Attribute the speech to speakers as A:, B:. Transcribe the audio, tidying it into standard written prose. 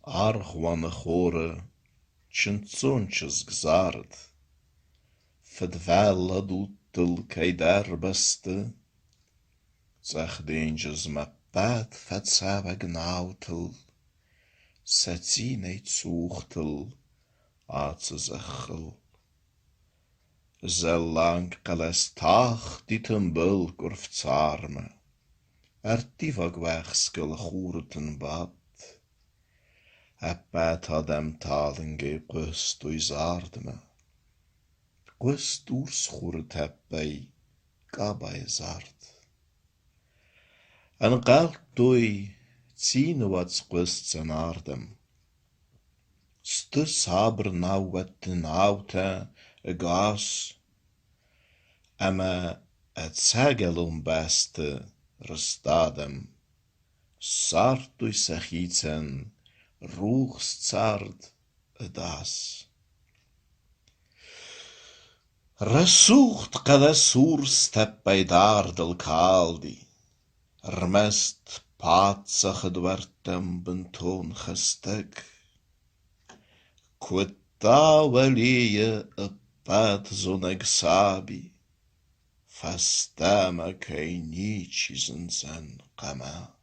A: Argwanne chore, tjentsontjes gzard, Fedvella doetel kaidar beste, Zach danges ma pat fatsava gnautel, Satine zuchtel, atzezachel. Zellang kalestach ditembul gurftsarme, Artivag wachskel churten bad, Appat hadem talenge gwst uizardme, Gwst oerschurt heppei gabai zard. An galt doi tien wats gwst zijn ardem, Stus haber nou wat den auta a gas, Ama et sagelum beste restadem, Sartui sachiten, roegszard a das. Rasucht kada soerst heppei daardel kaldi, Mest patsach dwartem bentoon gestek, Quita walie a pat zoneg sabi, Fastama kei nichisen sen kama.